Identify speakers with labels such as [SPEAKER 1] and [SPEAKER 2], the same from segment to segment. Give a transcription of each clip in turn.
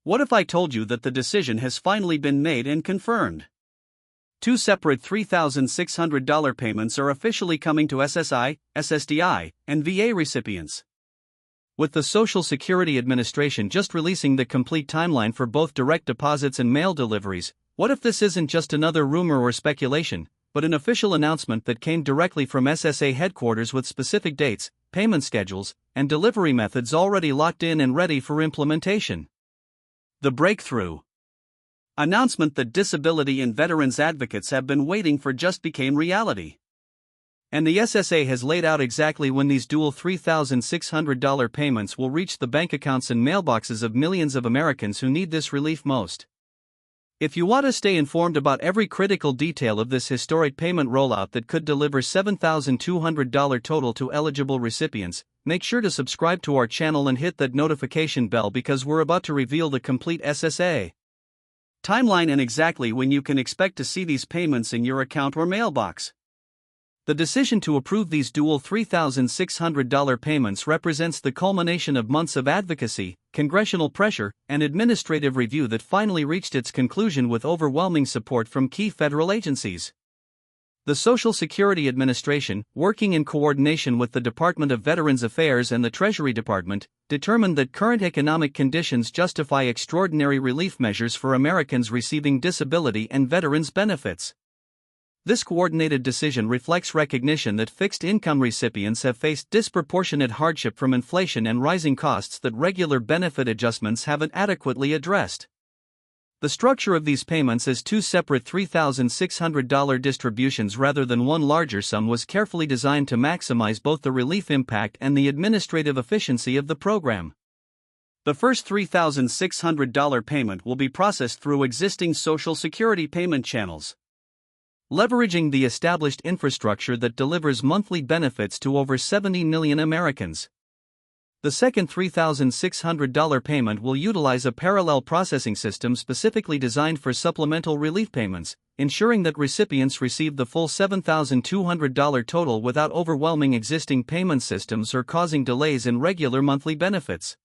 [SPEAKER 1] What if I told you that the decision has finally been made and confirmed? Two separate $3,600 payments are officially coming to SSI, SSDI, and VA recipients. With the Social Security Administration just releasing the complete timeline for both direct deposits and mail deliveries, what if this isn't just another rumor or speculation, but an official announcement that came directly from SSA headquarters with specific dates, payment schedules, and delivery methods already locked in and ready for implementation? The breakthrough announcement that disability and veterans advocates have been waiting for just became reality. And the SSA has laid out exactly when these dual $3,600 payments will reach the bank accounts and mailboxes of millions of Americans who need this relief most. If you want to stay informed about every critical detail of this historic payment rollout that could deliver $7,200 total to eligible recipients, make sure to subscribe to our channel and hit that notification bell because we're about to reveal the complete SSA timeline and exactly when you can expect to see these payments in your account or mailbox. The decision to approve these dual $3,600 payments represents the culmination of months of advocacy, congressional pressure, and administrative review that finally reached its conclusion with overwhelming support from key federal agencies. The Social Security Administration, working in coordination with the Department of Veterans Affairs and the Treasury Department, determined that current economic conditions justify extraordinary relief measures for Americans receiving disability and veterans benefits. This coordinated decision reflects recognition that fixed-income recipients have faced disproportionate hardship from inflation and rising costs that regular benefit adjustments haven't adequately addressed. The structure of these payments as two separate $3,600 distributions rather than one larger sum was carefully designed to maximize both the relief impact and the administrative efficiency of the program. The first $3,600 payment will be processed through existing Social Security payment channels, leveraging the established infrastructure that delivers monthly benefits to over 70 million Americans. The second $3,600 payment will utilize a parallel processing system specifically designed for supplemental relief payments, ensuring that recipients receive the full $7,200 total without overwhelming existing payment systems or causing delays in regular monthly benefits.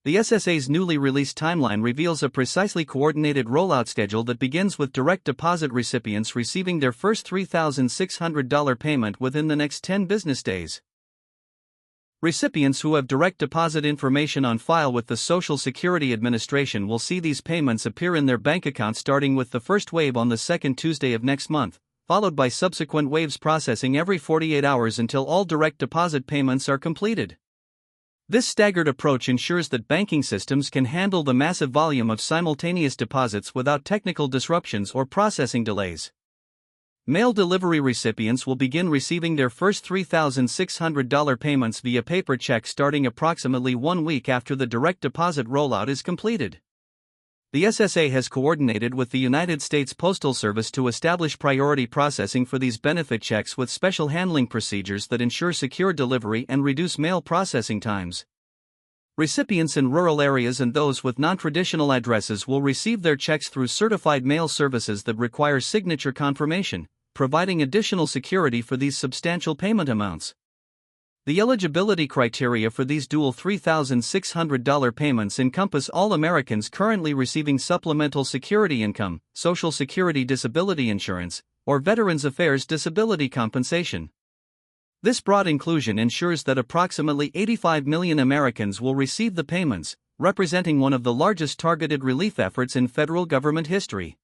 [SPEAKER 1] The SSA's newly released timeline reveals a precisely coordinated rollout schedule that begins with direct deposit recipients receiving their first $3,600 payment within the next 10 business days. Recipients who have direct deposit information on file with the Social Security Administration will see these payments appear in their bank account starting with the first wave on the second Tuesday of next month, followed by subsequent waves processing every 48 hours until all direct deposit payments are completed. This staggered approach ensures that banking systems can handle the massive volume of simultaneous deposits without technical disruptions or processing delays. Mail delivery recipients will begin receiving their first $3,600 payments via paper check starting approximately 1 week after the direct deposit rollout is completed. The SSA has coordinated with the United States Postal Service to establish priority processing for these benefit checks with special handling procedures that ensure secure delivery and reduce mail processing times. Recipients in rural areas and those with non-traditional addresses will receive their checks through certified mail services that require signature confirmation, providing additional security for these substantial payment amounts. The eligibility criteria for these dual $3,600 payments encompass all Americans currently receiving supplemental security income, Social Security disability insurance, or Veterans Affairs disability compensation. This broad inclusion ensures that approximately 85 million Americans will receive the payments, representing one of the largest targeted relief efforts in federal government history.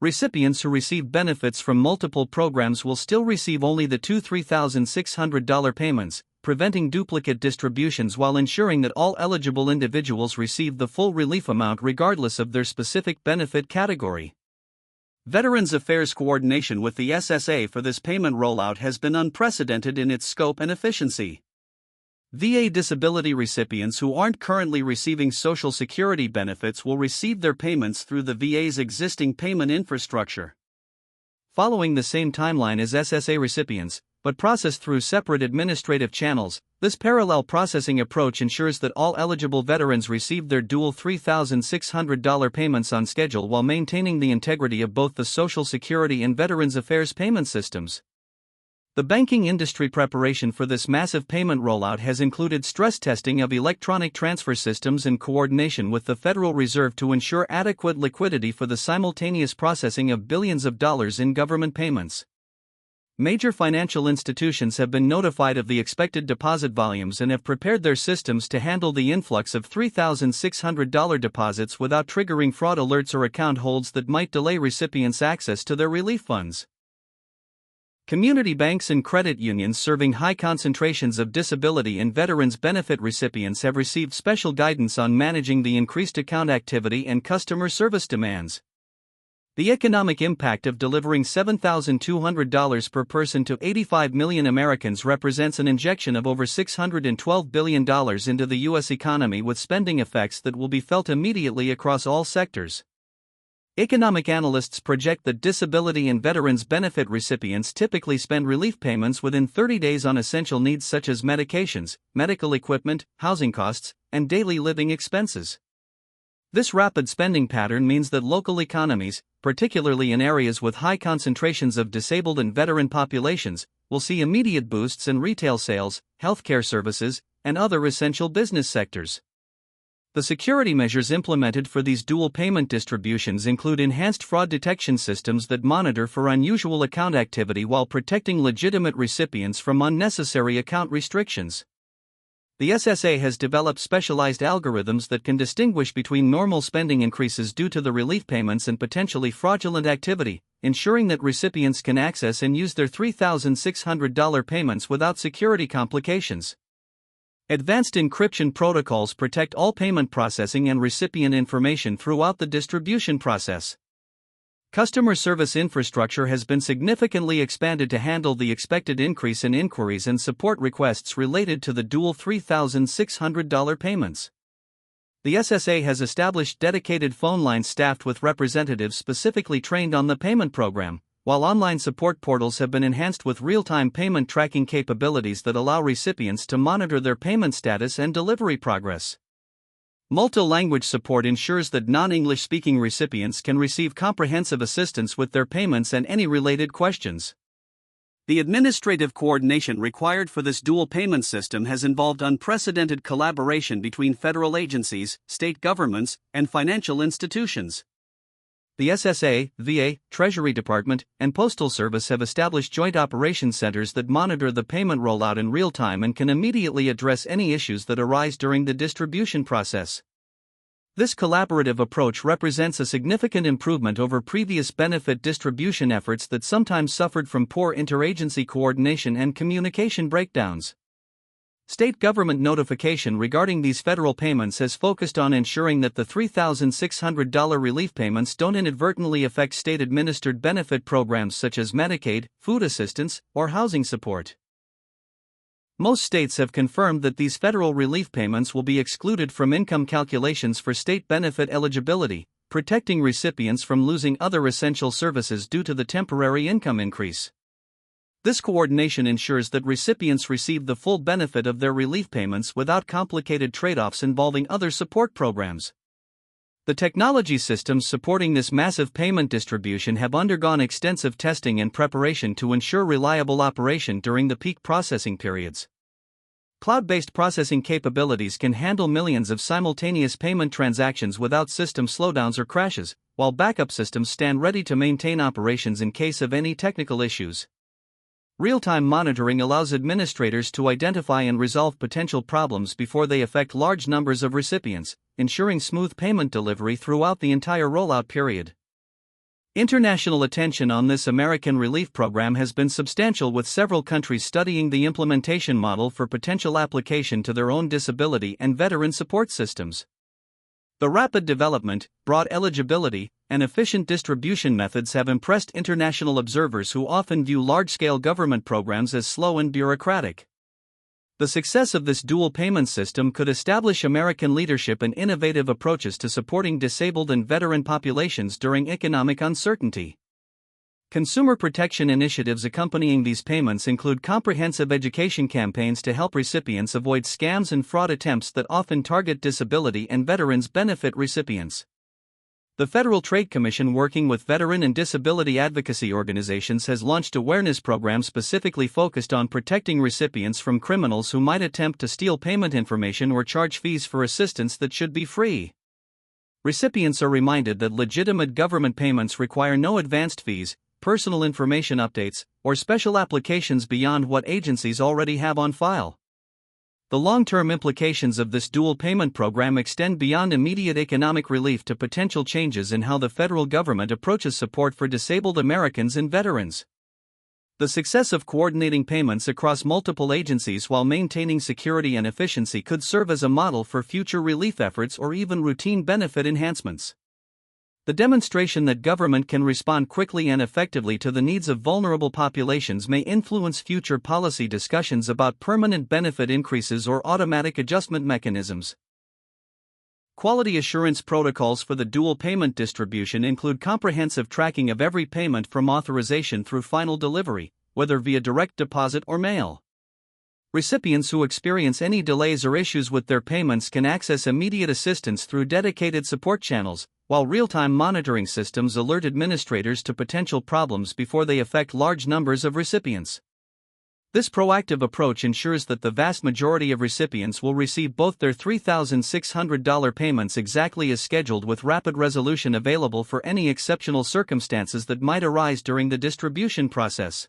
[SPEAKER 1] Recipients who receive benefits from multiple programs will still receive only the two $3,600 payments, preventing duplicate distributions while ensuring that all eligible individuals receive the full relief amount regardless of their specific benefit category. Veterans Affairs coordination with the SSA for this payment rollout has been unprecedented in its scope and efficiency. VA disability recipients who aren't currently receiving Social Security benefits will receive their payments through the VA's existing payment infrastructure, following the same timeline as SSA recipients, but processed through separate administrative channels. This parallel processing approach ensures that all eligible veterans receive their dual $3,600 payments on schedule while maintaining the integrity of both the Social Security and Veterans Affairs payment systems. The banking industry preparation for this massive payment rollout has included stress testing of electronic transfer systems in coordination with the Federal Reserve to ensure adequate liquidity for the simultaneous processing of billions of dollars in government payments. Major financial institutions have been notified of the expected deposit volumes and have prepared their systems to handle the influx of $3,600 deposits without triggering fraud alerts or account holds that might delay recipients' access to their relief funds. Community banks and credit unions serving high concentrations of disability and veterans benefit recipients have received special guidance on managing the increased account activity and customer service demands. The economic impact of delivering $7,200 per person to 85 million Americans represents an injection of over $612 billion into the U.S. economy, with spending effects that will be felt immediately across all sectors. Economic analysts project that disability and veterans benefit recipients typically spend relief payments within 30 days on essential needs such as medications, medical equipment, housing costs, and daily living expenses. This rapid spending pattern means that local economies, particularly in areas with high concentrations of disabled and veteran populations, will see immediate boosts in retail sales, healthcare services, and other essential business sectors. The security measures implemented for these dual payment distributions include enhanced fraud detection systems that monitor for unusual account activity while protecting legitimate recipients from unnecessary account restrictions. The SSA has developed specialized algorithms that can distinguish between normal spending increases due to the relief payments and potentially fraudulent activity, ensuring that recipients can access and use their $3,600 payments without security complications. Advanced encryption protocols protect all payment processing and recipient information throughout the distribution process. Customer service infrastructure has been significantly expanded to handle the expected increase in inquiries and support requests related to the dual $3,600 payments. The SSA has established dedicated phone lines staffed with representatives specifically trained on the payment program, while online support portals have been enhanced with real-time payment tracking capabilities that allow recipients to monitor their payment status and delivery progress. Multi-language support ensures that non-English speaking recipients can receive comprehensive assistance with their payments and any related questions. The administrative coordination required for this dual payment system has involved unprecedented collaboration between federal agencies, state governments, and financial institutions. The SSA, VA, Treasury Department, and Postal Service have established joint operations centers that monitor the payment rollout in real time and can immediately address any issues that arise during the distribution process. This collaborative approach represents a significant improvement over previous benefit distribution efforts that sometimes suffered from poor interagency coordination and communication breakdowns. State government notification regarding these federal payments has focused on ensuring that the $3,600 relief payments don't inadvertently affect state-administered benefit programs such as Medicaid, food assistance, or housing support. Most states have confirmed that these federal relief payments will be excluded from income calculations for state benefit eligibility, protecting recipients from losing other essential services due to the temporary income increase. This coordination ensures that recipients receive the full benefit of their relief payments without complicated trade-offs involving other support programs. The technology systems supporting this massive payment distribution have undergone extensive testing and preparation to ensure reliable operation during the peak processing periods. Cloud-based processing capabilities can handle millions of simultaneous payment transactions without system slowdowns or crashes, while backup systems stand ready to maintain operations in case of any technical issues. Real-time monitoring allows administrators to identify and resolve potential problems before they affect large numbers of recipients, ensuring smooth payment delivery throughout the entire rollout period. International attention on this American relief program has been substantial, with several countries studying the implementation model for potential application to their own disability and veteran support systems. The rapid development, broad eligibility, and efficient distribution methods have impressed international observers who often view large-scale government programs as slow and bureaucratic. The success of this dual payment system could establish American leadership in innovative approaches to supporting disabled and veteran populations during economic uncertainty. Consumer protection initiatives accompanying these payments include comprehensive education campaigns to help recipients avoid scams and fraud attempts that often target disability and veterans benefit recipients. The Federal Trade Commission, working with veteran and disability advocacy organizations, has launched awareness programs specifically focused on protecting recipients from criminals who might attempt to steal payment information or charge fees for assistance that should be free. Recipients are reminded that legitimate government payments require no advanced fees, personal information updates, or special applications beyond what agencies already have on file. The long-term implications of this dual payment program extend beyond immediate economic relief to potential changes in how the federal government approaches support for disabled Americans and veterans. The success of coordinating payments across multiple agencies while maintaining security and efficiency could serve as a model for future relief efforts or even routine benefit enhancements. The demonstration that government can respond quickly and effectively to the needs of vulnerable populations may influence future policy discussions about permanent benefit increases or automatic adjustment mechanisms. Quality assurance protocols for the dual payment distribution include comprehensive tracking of every payment from authorization through final delivery, whether via direct deposit or mail. Recipients who experience any delays or issues with their payments can access immediate assistance through dedicated support channels, while real-time monitoring systems alert administrators to potential problems before they affect large numbers of recipients. This proactive approach ensures that the vast majority of recipients will receive both their $3,600 payments exactly as scheduled, with rapid resolution available for any exceptional circumstances that might arise during the distribution process.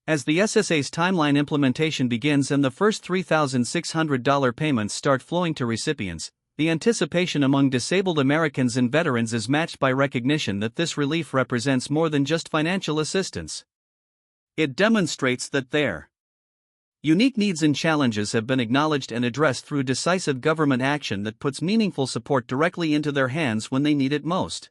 [SPEAKER 1] As the SSA's timeline implementation begins and the first $3,600 payments start flowing to recipients, the anticipation among disabled Americans and veterans is matched by recognition that this relief represents more than just financial assistance. It demonstrates that their unique needs and challenges have been acknowledged and addressed through decisive government action that puts meaningful support directly into their hands when they need it most.